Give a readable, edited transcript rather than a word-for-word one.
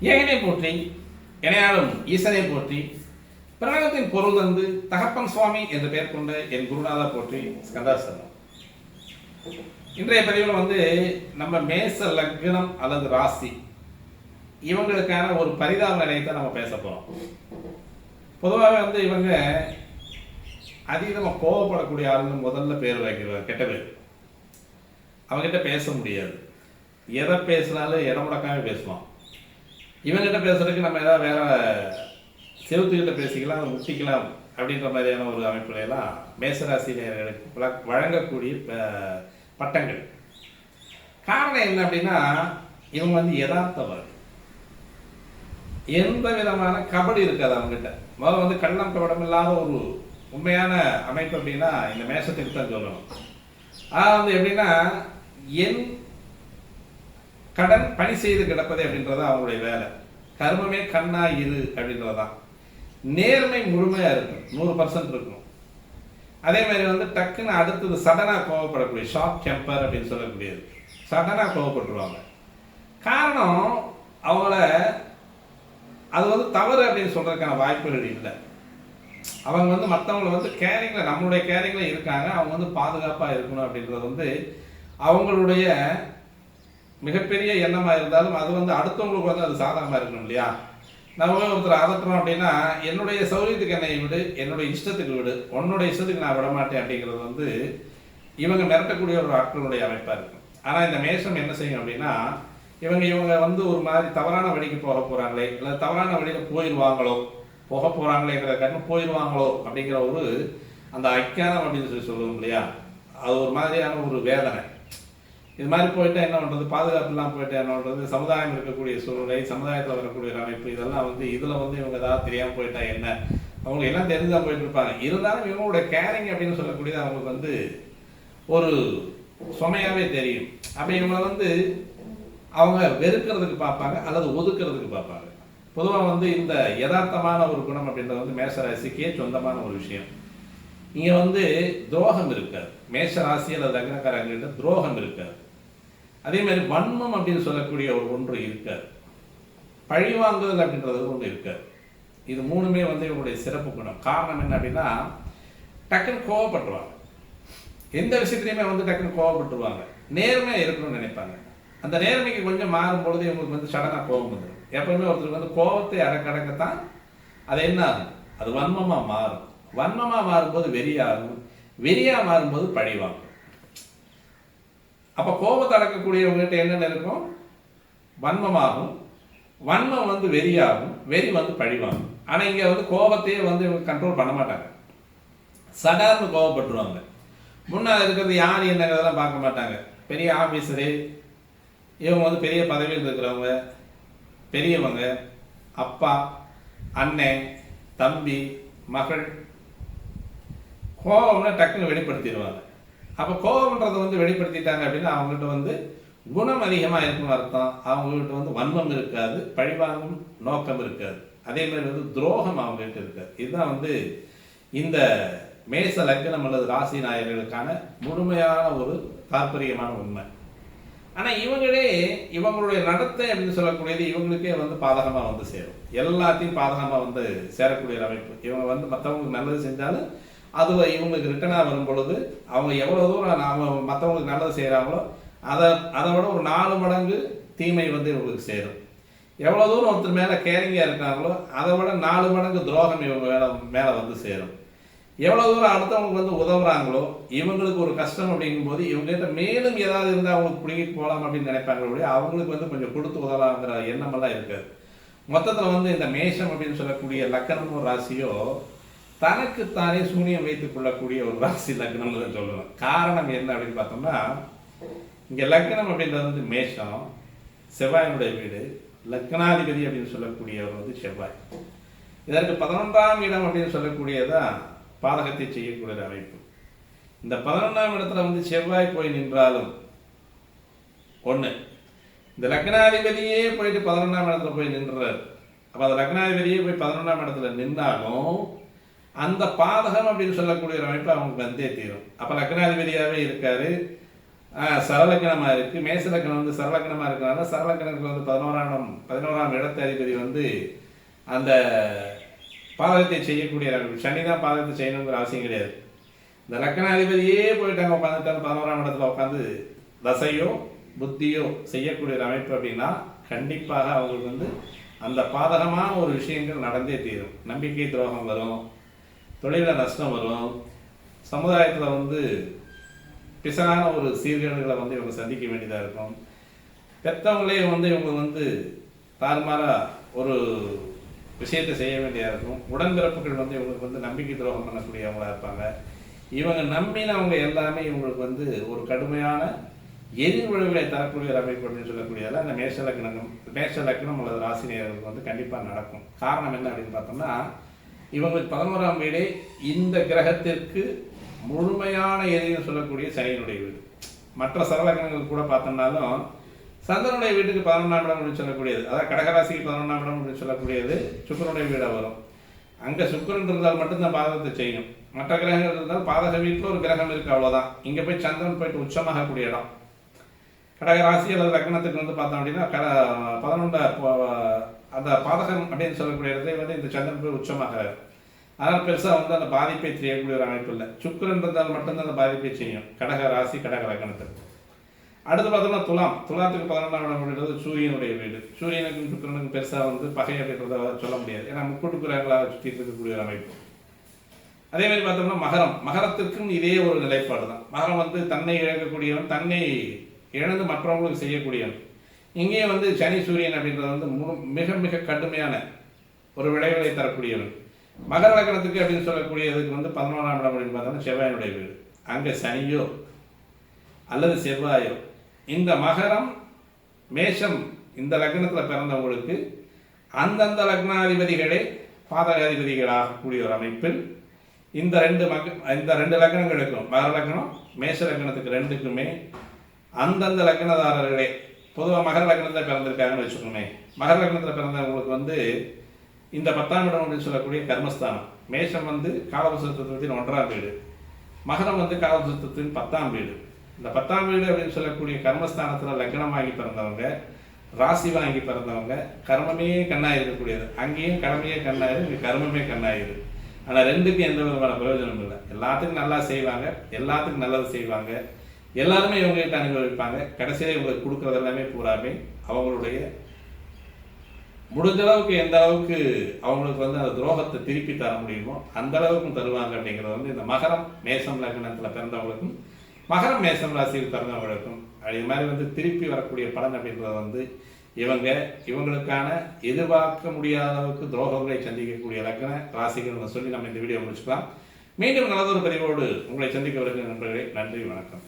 ஏகனை போற்றி எனையாளும் ஈசனை போற்றி பிரணவத்தின் பொருள் தந்து தகப்பன் சுவாமி என்று பெயர் கொண்ட என் குருநாதா போற்றி ஸ்கந்தாசனம். இன்றைய பதிவில் நம்ம மேச லக்னம் அல்லது ராசி இவங்களுக்கான ஒரு பரிதாப நிலையத்தை நம்ம பேச போறோம். பொதுவாக இவங்க அதிகமாக கோவப்படக்கூடிய ஆளுங்க முதல்ல பேர் வைக்கிறார், கெட்ட பேர். அவங்ககிட்ட பேச முடியாது. எதை பேசினாலும் இடம் முடக்காம பேசுவான். இவங்ககிட்ட பேசுறதுக்கு நம்ம ஏதாவது வேற செவத்துக்கிட்ட பேசிக்கலாம், அதை முட்டிக்கலாம் அப்படின்ற மாதிரியான ஒரு அமைப்புலையெல்லாம் மேசராசினியர்களுக்கு வழங்கக்கூடிய பட்டங்கள். காரணம் என்ன அப்படின்னா, இவங்க யதார்த்தவாதி. எந்த விதமான கபடி இருக்காது அவங்ககிட்ட. முதல்ல கள்ளம் கபடம் இல்லாத ஒரு உண்மையான அமைப்பு அப்படின்னா இந்த மேசத்துக்கு தான் சொல்லணும். எப்படின்னா, என் கடன் பணி செய்து கிடப்பது அப்படின்றத அவங்களுடைய வேலை. கர்மமே கண்ணா இரு அப்படின்றதான். நேர்மை முழுமையா இருக்கும், 100% இருக்கும். அதே மாதிரி டக்குன்னு அடுத்தது சடனா கோவப்படக்கூடிய ஷார்ட் டெம்பர் அப்படின்னு சொல்லக்கூடியது. சடனா கோவப்பட்டுருவாங்க. காரணம் அவங்கள அது தவறு அப்படின்னு சொல்றதுக்கான வாய்ப்புகள் இல்லை. அவங்க மற்றவங்களை கேரிங்ல, நம்மளுடைய கேரிங்ல இருக்காங்க. அவங்க பாதுகாப்பா இருக்கணும் அப்படின்றது அவங்களுடைய மிகப்பெரிய எண்ணமா இருந்தாலும் அது அடுத்தவங்களுக்கு அது சாதகமா இருக்கணும் இல்லையா? நம்ம ஒருத்தர் அதட்டுறோம் அப்படின்னா, என்னுடைய சௌரியத்துக்கு என்னை விடு, என்னுடைய இஷ்டத்துக்கு விடு, உன்னுடைய இஷ்டத்துக்கு நான் விட மாட்டேன் அப்படிங்கிறது இவங்க மிரட்டக்கூடிய ஒரு ஆட்களுடைய அமைப்பா இருக்கும். ஆனா இந்த மேஷம் என்ன செய்யும் அப்படின்னா, இவங்க ஒரு மாதிரி தவறான வழிக்கு போக போறாங்களே, இல்லை தவறான வழியில போக போறாங்களேங்கிற கண்ணு போயிடுவாங்களோ அப்படிங்கிற ஒரு அந்த அக்கானம் அப்படின்னு சொல்லுவோம் இல்லையா? அது ஒரு மாதிரியான ஒரு வேதனை. இது மாதிரி போயிட்டா என்ன பண்றது, பாதுகாப்பு இல்லாமல் போயிட்டா என்ன பண்றது, சமுதாயம் இருக்கக்கூடிய சூழ்நிலை, சமுதாயத்தில் வரக்கூடிய அமைப்பு, இதெல்லாம் இதுல இவங்க ஏதாவது தெரியாம போயிட்டா என்ன, அவங்க எல்லாம் தெரிஞ்சுதான் போயிட்டு இருப்பாங்க. இருந்தாலும் இவங்களோட கேரிங் அப்படின்னு சொல்லக்கூடியது அவங்களுக்கு ஒரு சுமையாவே தெரியும். அப்ப இவங்க அவங்க வெறுக்கிறதுக்கு பார்ப்பாங்க அல்லது ஒதுக்குறதுக்கு பார்ப்பாங்க. பொதுவாக இந்த யதார்த்தமான ஒரு குணம் அப்படின்றது மேஷராசிக்கே சொந்தமான ஒரு விஷயம். இங்க துரோகம் இருக்காது. மேஷராசி அல்லது லக்னக்காரங்க துரோகம் இருக்காது. அதே மாதிரி வன்மம் அப்படின்னு சொல்லக்கூடிய ஒரு ஒன்று இருக்காது. பழிவாங்குதல் அப்படின்றது ஒன்று இருக்காது. இது மூணுமே இவங்களுடைய சிறப்பு குணம். காரணம் என்ன அப்படின்னா, டக்குன்னு கோவப்பட்டுருவாங்க. எந்த விஷயத்துலையுமே டக்குன்னு கோவப்பட்டுருவாங்க. நேர்மையா இருக்கணும்னு நினைப்பாங்க. அந்த நேர்மைக்கு கொஞ்சம் மாறும் பொழுது இவங்களுக்கு சடனா கோபம் வந்துடும். எப்பவுமே ஒருத்தருக்கு கோபத்தை அடக்கத்தான் அது என்ன ஆகும், அது வன்மமா மாறும். வன்மமா மாறும்போது வெறியாகும். வெறியா மாறும்போது பழிவாங்கும். அப்ப கோபத்தை அடக்கக்கூடியவங்ககிட்ட என்னென்ன இருக்கும், வன்மமாகும். வன்மம் வெறியாகும். வெறி பழிவாங்கும். ஆனா இங்க கோபத்தையே இவங்க கண்ட்ரோல் பண்ண மாட்டாங்க. சடார்னு கோபப்பட்டுருவாங்க. முன்னாடி இருக்கிறது யார் என்னங்கிறதெல்லாம் பார்க்க மாட்டாங்க. பெரிய ஆபீசரு, இவங்க பெரிய பதவியில் இருக்கிறவங்க, பெரியவங்க, அப்பா, அண்ணன், தம்பி, மகள், கோபம்னா டக்குன்னு வெளிப்படுத்திடுவாங்க. அப்போ கோபம்ன்றதை வெளிப்படுத்திட்டாங்க அப்படின்னா அவங்ககிட்ட குணம் அதிகமாக இருக்குன்னு அர்த்தம். அவங்ககிட்ட வன்மம் இருக்காது, பழிவாங்கும் நோக்கம் இருக்காது. அதே மாதிரி துரோகம் அவங்ககிட்ட இருக்காது. இதுதான் இந்த மேச லக்னம் அல்லது ராசி நாயர்களுக்கான முழுமையான ஒரு தாற்பயமான உண்மை. ஆனா இவங்களுடைய நடத்தை அப்படின்னு சொல்லக்கூடியது இவங்களுக்கே பாதகமா சேரும். எல்லாத்தையும் பாதகமா சேரக்கூடிய அமைப்பு. இவங்க மற்றவங்களுக்கு நல்லது செஞ்சாலும் அது இவங்களுக்கு ரிட்டனா வரும் பொழுது அவங்க எவ்வளவு தூரம் நாம மற்றவங்களுக்கு நல்லது செய்யறாங்களோ அதை விட ஒரு 4 மடங்கு தீமை இவங்களுக்கு சேரும். எவ்வளவு தூரம் ஒருத்தர் மேல கேரிங்கா இருக்காங்களோ அதை விட 4 மடங்கு துரோகம் இவங்க மேல சேரும். எவ்வளவு தூரம் அடுத்தவங்களுக்கு உதவுறாங்களோ, இவங்களுக்கு ஒரு கஷ்டம் அப்படிங்கும் போது இவங்ககிட்ட மேலும் ஏதாவது இருந்தால் அவங்களுக்கு பிடிங்கிட்டு போகலாம் அப்படின்னு நினைப்பாங்களே, அவங்களுக்கு கொஞ்சம் கொடுத்து உதவலாங்கிற எண்ணமெல்லாம் இருக்காது. மொத்தத்தில் இந்த மேஷம் அப்படின்னு சொல்லக்கூடிய லக்னம் ஒரு ராசியோ தனக்குத்தானே சூனியம் வைத்துக் கொள்ளக்கூடிய ஒரு ராசி லக்னம்னு சொல்லலாம். காரணம் என்ன அப்படின்னு பார்த்தோம்னா, இங்க லக்னம் அப்படின்றது மேஷம், செவ்வாயினுடைய வீடு. லக்னாதிபதி அப்படின்னு சொல்லக்கூடியவர் செவ்வாய். இதற்கு 11ஆம் இடம் அப்படின்னு சொல்லக்கூடியதான் பாதகத்தை செய்யக்கூடிய அமைப்பு. இந்த 11ஆம் இடத்துல செவ்வாய் போய் நின்றாலும் ஒண்ணு, இந்த லக்னாதிபதியே போயிட்டு 11ஆம் இடத்துல போய் நின்றார். அப்ப அந்த லக்னாதிபதியே போய் 11ஆம் இடத்துல நின்றாலும் அந்த பாதகம் அப்படின்னு சொல்லக்கூடிய அமைப்பு அவங்களுக்கு தீரும். அப்ப லக்னாதிபதியாவே இருக்காரு, சரலக்கணமாக இருக்குது. மேச லக்கணம் வந்து சரலக்கணமாக இருக்கிறனால சரலக்கணத்துக்கு வந்து 11ஆம் இடத்த அதிபதி வந்து அந்த பாதகத்தை செய்யக்கூடிய சனி தான் பாதகத்தை செய்யணுங்கிற அவசியம் கிடையாது. இந்த லக்கணாதிபதியே போயிட்டாங்க உட்காந்துட்டாங்க 11ஆம் இடத்துல உட்காந்து தசையோ புத்தியோ செய்யக்கூடிய ஒரு அமைப்பு அப்படின்னா கண்டிப்பாக அவங்களுக்கு வந்து அந்த பாதகமான ஒரு விஷயங்கள் நடந்தே தீரும். நம்பிக்கை துரோகம் வரும், தொழிலில் நஷ்டம் வரும், சமுதாயத்தில் வந்து பிசகான ஒரு சீர்கேடுகளை வந்து இவங்க சந்திக்க வேண்டியதாக இருக்கும். பெற்றவங்களே வந்து இவங்க வந்து தாறுமாறாக ஒரு விஷயத்தை செய்ய வேண்டியதாக இருக்கும். உடன்பிறப்புகள் வந்து இவங்களுக்கு வந்து நம்பிக்கை துரோகம் பண்ணக்கூடியவங்களாக இருப்பாங்க. இவங்க நம்பினவங்க எல்லாமே இவங்களுக்கு வந்து ஒரு கடுமையான எதிர்விளைவுகளை தரக்கூடிய அமைப்பு அப்படின்னு சொல்லக்கூடியதில் அந்த மேஷ லக்னம் அல்லது ராசினியர்களுக்கு வந்து கண்டிப்பாக நடக்கும். காரணம் என்ன அப்படின்னு பார்த்தோம்னா, இவங்களுக்கு 11ஆம் வீடே இந்த கிரகத்திற்கு முழுமையான எதிரின்னு சொல்லக்கூடிய சனியினுடைய வீடு. மற்ற சரலக்கணங்கள் கூட பார்த்தோம்னாலும் சந்திரனுடைய வீட்டுக்கு 11ஆம் இடம் அப்படின்னு சொல்லக்கூடியது, அதாவது கடகராசிக்கு 11ஆம் இடம் அப்படின்னு சொல்லக்கூடியது சுக்கிரனுடைய வீடாக வரும். அங்கே சுக்கிரன் இருந்தால் மட்டும்தான் பாதகத்தை செய்யும். மற்ற கிரகங்கள் இருந்தால் பாதக வீட்டில் ஒரு கிரகம் இருக்குது, அவ்வளோதான். இங்கே போய் சந்திரன் போயிட்டு உச்சமாகக்கூடிய இடம். கடகராசி அல்லது லக்னத்துக்கு வந்து பார்த்தோம் அப்படின்னா 11 அந்த பாதகம் அப்படின்னு சொல்லக்கூடிய இடத்துல வந்து இந்த சந்திரன் போய் உச்சமாகிறார். அதனால் பெருசாக வந்து அந்த பாதிப்பை செய்யக்கூடிய ஒரு அமைப்பு இல்லை. சுக்கிரன் இருந்தால் மட்டும்தான் அந்த பாதிப்பை செய்யும் கடக ராசி கடக லக்னத்துக்கு. அடுத்து பார்த்தோம்னா துலாத்துக்கு 11ஆம் இடம் அப்படின்றது சூரியனுடைய வீடு. சூரியனுக்கும் சுக்கிரனுக்கும் பெருசாக வந்து பகை அப்படின்றத சொல்ல முடியாது, ஏன்னா முக்கூட்டு கிரகங்களாக சுற்றிட்டு இருக்கக்கூடிய ஒரு அமைப்பு. அதே மாதிரி பார்த்தோம்னா மகரத்திற்கும் இதே ஒரு நிலைப்பாடு தான். மகரம் வந்து தன்னை இழக்கக்கூடியவன், தன்னை இழந்து மற்றவங்களுக்கு செய்யக்கூடியவன். இங்கே வந்து சனி சூரியன் அப்படின்றது வந்து மிக மிக கடுமையான ஒரு விளைவுகளை தரக்கூடியவன். மகர லக்னத்துக்கு அப்படின்னு சொல்லக்கூடியதுக்கு வந்து 11ஆம் இடம் அப்படின்னு பார்த்தோம்னா செவ்வாயினுடைய வீடு. அங்கே சனியோ அல்லது செவ்வாயோ இந்த மகரம் மேஷம் இந்த லக்னத்தில் பிறந்தவங்களுக்கு அந்தந்த லக்னாதிபதிகளே பாதகாதிபதிகளாக கூடிய ஒரு அமைப்பில் இந்த ரெண்டு லக்னங்களுக்கும் மகர லக்னம் மேஷ லக்னத்துக்கு ரெண்டுக்குமே அந்தந்த லக்னதாரர்களே பொதுவாக மகர லக்னத்தில் பிறந்திருக்காங்கன்னு வச்சுக்கோமே. மகர லக்னத்தில் பிறந்தவங்களுக்கு வந்து இந்த 10ஆம் இடம் அப்படின்னு சொல்லக்கூடிய கர்மஸ்தானம். மேஷம் வந்து காலபுருஷத்தின் 1ஆம் வீடு, மகரம் வந்து காலபுருஷத்தின் 10ஆம் வீடு. இந்த 10ஆம் வீடு அப்படின்னு சொல்லக்கூடிய கர்மஸ்தானத்தில் லக்னம் வாங்கி பிறந்தவங்க, ராசி வாங்கி பிறந்தவங்க கர்மமே கண்ணாக இருக்கக்கூடியது. அங்கேயும் கடமையே கண்ணாயிரு, இங்கே கர்மமே கண்ணாயிரு. ஆனால் ரெண்டுக்கும் எந்த விதமான பிரயோஜனமும் இல்லை. எல்லாத்துக்கும் நல்லா செய்வாங்க, எல்லாத்துக்கும் நல்லது செய்வாங்க, எல்லாருமே இவங்ககிட்ட அனுபவிப்பாங்க. கடைசியில் இவங்களுக்கு கொடுக்குறது எல்லாமே பூராமே அவங்களுடைய முடிஞ்ச அளவுக்கு எந்த அளவுக்கு அவங்களுக்கு வந்து அந்த துரோகத்தை திருப்பி தர முடியுமோ அந்த அளவுக்கும் தருவாங்க. அப்படிங்கிறது வந்து இந்த மகரம் மேசம் லக்னத்தில் பிறந்தவங்களுக்கும் மகரம் மேசம் ராசியில் பிறந்தவங்களுக்கும் அது மாதிரி வந்து திருப்பி வரக்கூடிய பலன் அப்படின்றத வந்து இவங்களுக்கான எதிர்பார்க்க முடியாத அளவுக்கு துரோகங்களை சந்திக்கக்கூடிய லக்ன ராசிகள் சொல்லி நம்ம இந்த வீடியோ முடிச்சுக்கலாம். மீண்டும் நல்லதொரு பதிவோடு உங்களை சந்திக்க வருகிற நண்பர்களே, நன்றி, வணக்கம்.